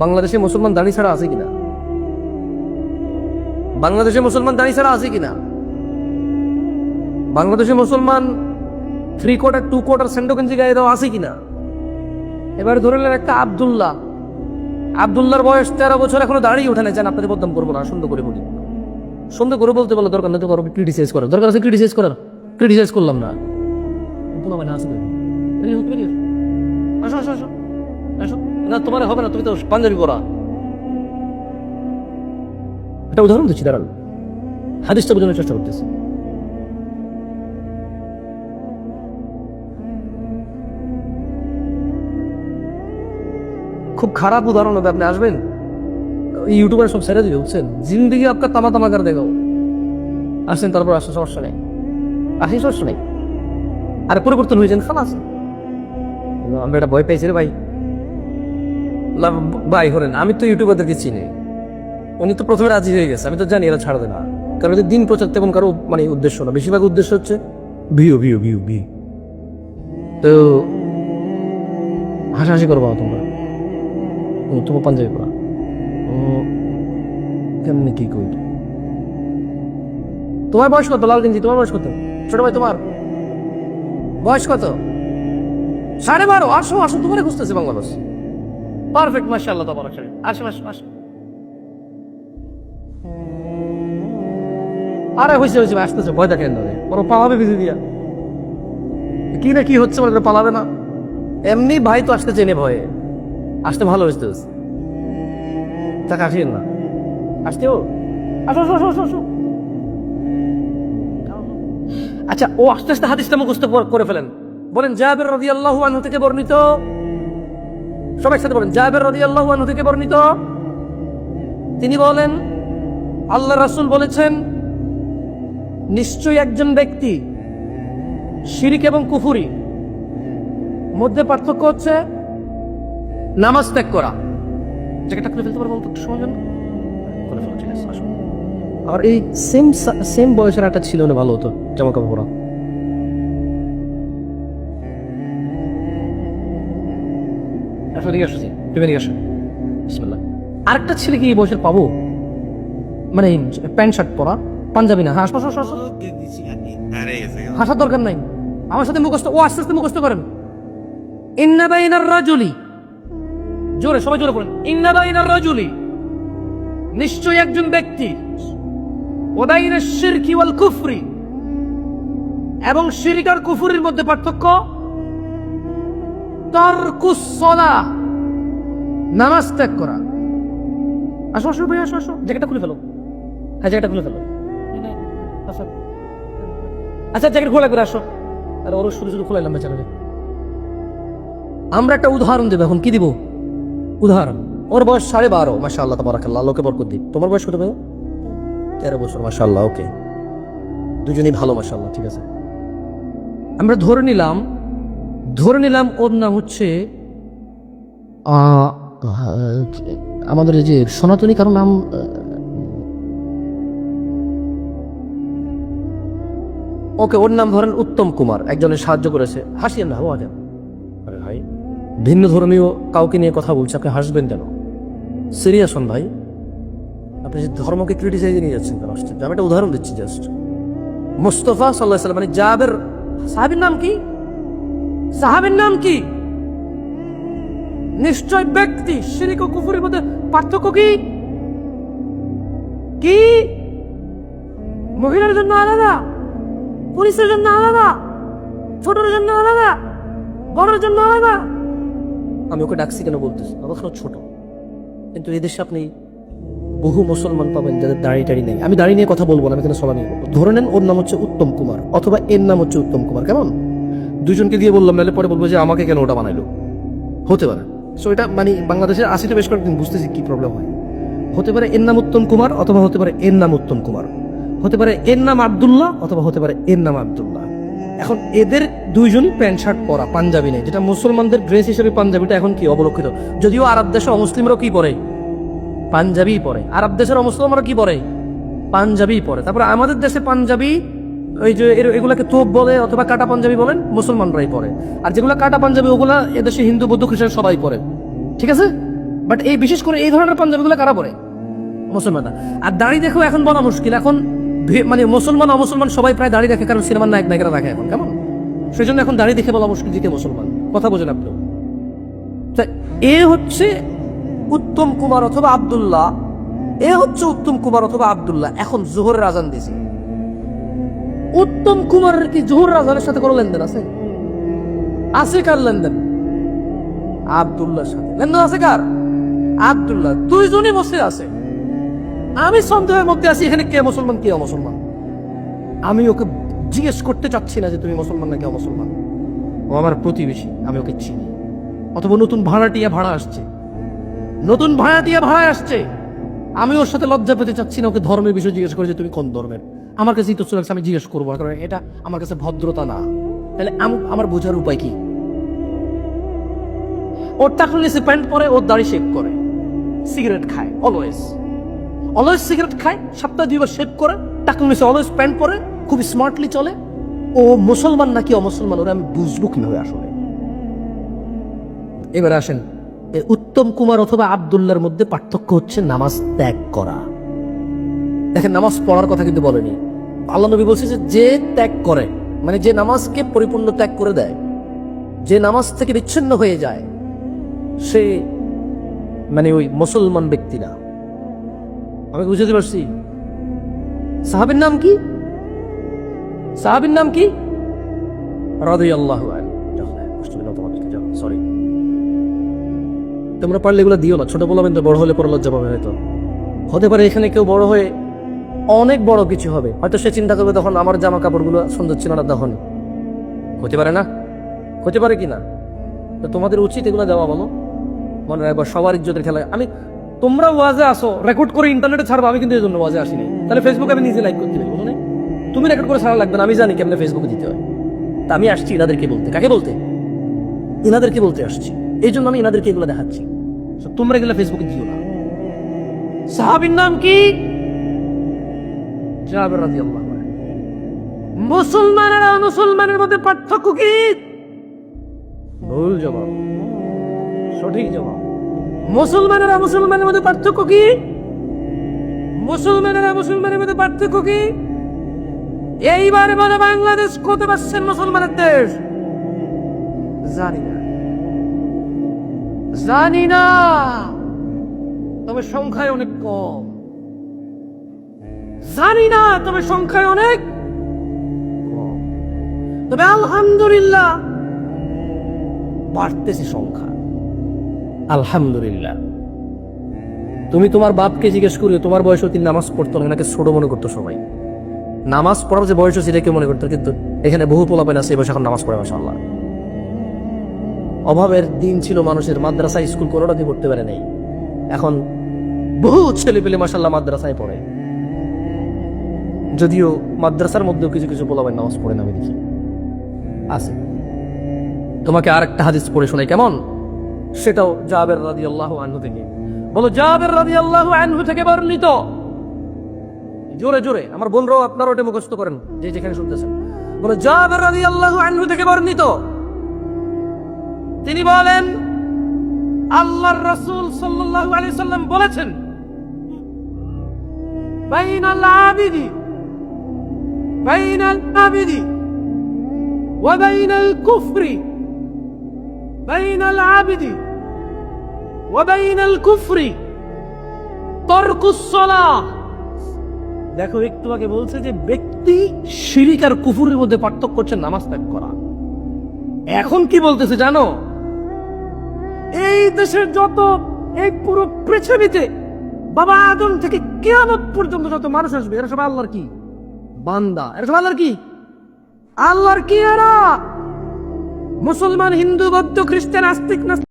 বাংলাদেশে মুসলমান দাড়ি ছাড়া আছে কিনা? বাংলাদেশে মুসলমান দাড়ি ছাড়া আছে কিনা? বাংলাদেশে মুসলমান 3/4 2/4 সেন্ডো গেঞ্জি গায়ে দেওয়া আছে কিনা? এবারে ধরে নেন একটা আব্দুল্লাহর বয়স 13 বছর, এখনো দাঁড়িয়ে ওঠে না। চান আপনাদের বদনাম করবো না, সুন্দর করে বলি, সুন্দর করে বলতে বলো, দরকার নেই তো করো, ক্রিটিসাইজ করার দরকার আছে, ক্রিটিসাইজ করলাম না। না তোমার হবে না, তুমি তো পাঞ্জাবি পরা। একটা উদাহরণ দিচ্ছি, দাঁড়ান, হাদিসটা বোঝানোর চেষ্টা করতেছি। খুব খারাপ উদাহরণ হবে, আপনি আসবেন ইউটিউবার সব ছেড়ে দিবে, বুঝছেন? জিন্দিগি আপনার তামা করে দেখাও, আসেন, তারপর আসেন, সমস্যা নেই, আসেন, সমস্যা নেই। আর পরিবর্তন হয়ে যান, খালাস। আমরা এটা ভয় পেয়েছি রে ভাই। ভাই হলেন, আমি তো ইউটিউবারদেরকে চিনি, উনি তো প্রথমে রাজি হয়ে গেছে, আমি তো জানি এরা ছাড়বে না, কারণ এদের দিন প্রচার তেমন কারো মানে উদ্দেশ্য না, বেশিরভাগ উদ্দেশ্য হচ্ছে ভিউ। তো হাসাহাসি করবো তোমরা, তোমার পাঞ্জাবি পড়া কেমনি কি কই? তোমার বয়স কত লাল গেঞ্জি? তোমার বয়স কত ছোট ভাই? তোমার বয়স কত? 12.5। আসো, তোমার খুঁজতেছে বাংলাদেশ। পারফেক্ট, মাশাআল্লাহ, তাবারাক। আসো। আরে হয়েছে, আসতেছে, ভয় দেখেন না, বড় পালাবে বিধি দিয়া। কি না কি হচ্ছে বলে পালাবে না? এমনি ভাই তো আসতে চেনে, ভয়ে আসতে ভালো হয়েছে, তাকে আসিয়েন না, আসতেও আসো। আচ্ছা, ও আস্তে আস্তে হাদিসটা মুখস্থ করে ফেলেন। বলেন, জাবের রাদিয়াল্লাহু আনহু থেকে বর্ণিত, সবাই সাথে বলেন, জাবের রাদিয়াল্লাহু আনহু থেকে বর্ণিত, তিনি বলেন, আল্লাহ রাসূল বলেছেন, নিশ্চয়ই একজন ব্যক্তি শিরিক এবং কুফরি মধ্যে পার্থক্য হচ্ছে নামাজ ত্যাগ করা। জায়গাটা খুলে ফেলতে পারবো অল্প একটু সময় জন্য? খুলে ফেলো, ঠিক আছে, আসো। আর এই সেম বয়সের একটা ছিল না, ভালো হতো জামা কাপড় পরা। আসো, দিকে আসো, তুমি দিকে আসো, বিসমিল্লাহ। আরেকটা ছেলে কি এই বয়সের পাবো? মানে প্যান্ট শার্ট পরা, পাঞ্জাবি না। হাসার দরকার নাই, আমার সাথে মুখস্থ, ও আস্তে আস্তে মুখস্থ করেন। ইন্না বাইনার রাজুলি, জোরে, সবাই জোরে পড়েন, ইন্না বাইনার রাজুলি, নিশ্চয়ই একজন ব্যক্তি, ওয়া বাইনাশ শিরকি ওয়াল কুফরি, এবং শিরক আর কুফরির মধ্যে পার্থক্য তারকুস সালাহ, নামাজ ত্যাগ করা। আসো ভাই, আসো, জায়গাটা খুলে ফেলো। হ্যাঁ, জায়গাটা খুলে ফেলো। আচ্ছা, জ্যাকেট খোলা করে আসো। আর ওর শুধু খোলাইলাম বেচারা। আমরা একটা উদাহরণ দেবো এখন। কি দিব উদাহরণ? ওর বয়স 12.5, মাশাআল্লাহ, তাবারাকাল্লাহ, লোকে বরকত দিক। তোমার বয়স কত ভাই? 13 বছর, মাশাআল্লাহ, ওকে, দুজনেই ভালো, মাশাআল্লাহ, ঠিক আছে। আমরা ধরে নিলাম ওর নাম হচ্ছে আমাদের যে সনাতনী কারো নাম, ওকে, ওর নাম ধরেন উত্তম কুমার, একজনের সাহায্য করেছে। হাসিয়েন না, আরে ভাই, ভিন্ন ধর্মীয় কাউকে নিয়ে কথা বলছে, আপনি হাসবেন কেন? সিরিয়াস হন ভাই, আপনি যে ধর্মকে ক্রিটিসাইজ নিয়ে যাচ্ছেন কেন? আমি একটা উদাহরণ দিচ্ছি জাস্ট। মুস্তাফা সাল্লাল্লাহু আলাইহি ওয়াসাল্লাম, মানে জাবের সাহাবীর নাম কি? নিশ্চয় ব্যক্তি, শিরক ও কুফরের মধ্যে পার্থক্য কি? মহিলার জন্য আলাদা, পুরুষের জন্য আলাদা, ছোটর জন্য আলাদা, বড়র জন্য আলাদা। আমি ওকে ডাকছি কেন বলতেছি? আমার ছোট, কিন্তু এই দেশে আপনি বহু মুসলমান পাবেন যাদের দাড়ি নেই। আমি দাড়ি নিয়ে কথা বলবো না, আমি কেন সবাই নিয়ে বলবো। ধরে নেন ওর নাম হচ্ছে উত্তম কুমার, অথবা এর নাম হচ্ছে উত্তম কুমার। কেমন? দুজনকে দিয়ে বললাম, নাহলে পরে বলবো যে আমাকে কেন ওটা বানাইলো। হতে পারে। সো এটা মানে বাংলাদেশের 80টা বেশ কয়েকদিন বুঝতেছি কি প্রবলেম হয়। হতে পারে এর নাম উত্তম কুমার, অথবা হতে পারে এর নাম উত্তম কুমার, হতে পারে এর নাম আব্দুল্লাহ, অথবা হতে পারে এর নাম আব্দুল্লাহ। এখন এদের দুইজনই প্যান্ট শার্ট পরা, পাঞ্জাবি নেই, যেটা মুসলমানদের ড্রেস হিসেবে পাঞ্জাবিটা এখন কি অবলক্ষিত। যদিও আরব দেশে অমুসলিমরাও কি পরে? পাঞ্জাবি পরে। আরব দেশের অমুসলিমরা কি পরে? পাঞ্জাবি পরে। তারপরে আমাদের দেশে পাঞ্জাবি, ওই যে এগুলাকে তোপ বলে অথবা কাটা পাঞ্জাবি বলেন, মুসলমানরাই পরে। আর যেগুলো কাটা পাঞ্জাবি ওগুলা এদেশে হিন্দু, বৌদ্ধ, খ্রিস্টান সবাই পরে। ঠিক আছে? বাট এই বিশেষ করে এই ধরনের পাঞ্জাবিগুলো কারা পরে? মুসলমানরা। আর দাড়ি দেখেও এখন বলা মুশকিল। এখন মানে মুসলমান অমুসলমান সবাই প্রায় দাড়ি রাখে, কারণ সিনেমার নায়ক নায়িকারা রাখে এখন, কেমন? সেই জন্য এখন দাড়ি দেখে বলা মুশকিল যে কে মুসলমান। কথা বোঝেন আপনি? এ হচ্ছে উত্তম কুমার অথবা আব্দুল্লাহ, এ হচ্ছে উত্তম কুমার অথবা আব্দুল্লাহ। এখন জোহরের আজান দিয়েছে, উত্তম কুমারের কি জোহরের আজানের সাথে কোনো লেনদেন আছে? আছে কার লেনদেন? আব্দুল্লাহর সাথে লেনদেন আছে। কার? আব্দুল্লাহ। দুইজনই বসে আছে। আমি সন্দেহের মধ্যে আছি এখানে কে মুসলমান কে অমুসলমান। আমি ওকে জিজ্ঞেস করতে চাচ্ছি না যে তুমি মুসলমান নাকি অমুসলমান। ও আমার প্রতিবেশী, আমি ওকে চিনি। অথবা নতুন ভাড়াটিয়া ভাড়া আসছে, নতুন ভাড়াটিয়া ভাড়া আসছে, আমি ওর সাথে লজ্জা পেতে চাচ্ছি না ওকে ধর্মের বিষয় জিজ্ঞেস করে যে তুমি কোন ধর্মের। আমার কাছে তো লাগছে আমি জিজ্ঞেস করবো, কারণ এটা আমার কাছে ভদ্রতা না। তাহলে আমার বোঝার উপায় কি? ওর টাকলু নিচে প্যান্ট পরে, ওর দাড়ি শেভ করে, সিগারেট খায়, অলওয়েজ সিগারেট খায়, সপ্তাহে 2 বার শেভ করে, টাকলু নিচে অলওয়েজ প্যান্ট পরে, খুব স্মার্টলি চলে। ও মুসলমান নাকি অমুসলমান ওরা আমি বুঝবো কিভাবে আসলে? এবার আসেন, উত্তম কুমার অথবা আব্দুল্লাহর মধ্যে পার্থক্য হচ্ছে নামাজ ত্যাগ করা। দেখেন, নামাজ পড়ার কথা কিন্তু বলেনি। আল্লাহ নবী বলছে যে ত্যাগ করে, মানে যে নামাজকে পরিপূর্ণ ত্যাগ করে দেয়, যে নামাজ থেকে বিচ্ছিন্ন হয়ে যায়, সে মানে ওই মুসলমান ব্যক্তি না। আমি বুঝতে পারছি। সাহাবীর নাম কি? সাহাবীর নাম কি? রাদিয়াল্লাহু আনহু। সরি, তোমরা পারলে এগুলো দিও না, ছোট বলবেন তো, বড় হলে পরে লজ্জা পাবে। হয়তো হতে পারে এখানে কেউ বড় হয়ে অনেক বড় কিছু হবে, হয়তো সে চিন্তা করবে তখন আমার জামা কাপড়গুলো সুন্দর ছিল না, তখন হতে পারে না, হতে পারে কিনা? তো তোমাদের উচিত এগুলো দেওয়া। বলো, মনে রাখবো সবার ইজ্জতের খেলা। তোমরা ওয়াজে আসো, রেকর্ড করে ইন্টারনেটে ছাড়বো, আমি কিন্তু এই জন্য ওয়াজে আসিনি। তাহলে ফেসবুকে আমি নিজে লাইক করতে পারি, বলো না? তুমি রেকর্ড করে ছাড়া লাগবে না, আমি জানি কেমনে ফেসবুকে দিতে হয়। তা আমি আসছি এনাদেরকে বলতে। কাকে বলতে? এনাদেরকে বলতে আসছি। এই জন্য আমি এনাদেরকে এগুলো দেখাচ্ছি। তোমরা এগুলো ফেসবুকে দিও না। সাহাবীর নাম কি? জাবের রাদিয়াল্লাহু আনহু। মুসলমানের আর মুসলমানের মধ্যে পার্থক্য কি? ভুল জবাব। সঠিক জবাব। মুসলমানের আর মুসলমানের মধ্যে পার্থক্য কি? মুসলমানের আর মুসলমানের মধ্যে পার্থক্য কি? এইবারে বলে বাংলাদেশ কত পার্সেন্ট মুসলমানের দেশ? জানি না, জানি না, তবে সংখ্যায় অনেক কম। জানি না, তবে সংখ্যায় অনেক কম। তবে আলহামদুলিল্লাহ বাড়তেছে সংখ্যা, আলহামদুলিল্লাহ। তুমি তোমার বাপকে জিজ্ঞেস করিও, তোমার বয়স তিনি নামাজ পড়তো না, এনাকে ছোট মনে করতো সবাই। নামাজ পড়ার যে বয়স সেটা কেউ মনে করতো, কিন্তু এখানে বহু পোলাপেন আছে এই বয়সে এখন নামাজ পড়ে, মাশাআল্লাহ। অভাবের দিন ছিল মানুষের, মাদ্রাসা স্কুল কোনোটাতে পড়তে পারে নাই। এখন বহু ছেলে পেলে মাশাআল্লাহ মাদ্রাসায় পড়ে, যদিও মাদ্রাসার মধ্যেও কিছু কিছু পোলাপেন নামাজ পড়ে না, আমি দেখি আছে। তোমাকে আর একটা হাদিস পড়ে শোনাই, কেমন? সেটাও জাবের রাদিয়াল্লাহু আনহু থেকে। বলো, জাবের রাদিয়াল্লাহু আনহু থেকে বর্ণিত। জোরে জোরে আমার বোনরাও আপনারা ওটা মুখস্থ করেন যে যেখানে শুনতেছেন। বলো, জাবের রাদিয়াল্লাহু আনহু থেকে বর্ণিত, তিনি বলেন আল্লাহর রাসূল সাল্লাল্লাহু আলাইহি সাল্লাম বলেছেন, বাইনাল আবিদি ওয়া বাইনাল কুফরি, বাইনাল আবিদি ওয়া বাইনাল কুফরি তারকুস সালাহ। দেখো, একটু আগে বলছে যে ব্যক্তি শিরিক আর কুফরের মধ্যে পার্থক্য হচ্ছে নামাজ ত্যাগ করা। এখন কি বলতেছে জানো? এই দেশের যত, এই পুরো পৃথিবীতে বাবা আদম থেকে কিয়ামত পর্যন্ত যত মানুষ আসবে, এরা সবাই আল্লাহর কি বান্দা, এরা সবাই আল্লাহর কি, আল্লাহর কি। এরা মুসলমান, হিন্দু, বৌদ্ধ, খ্রিস্টান, আস্তিক, নাস্তিক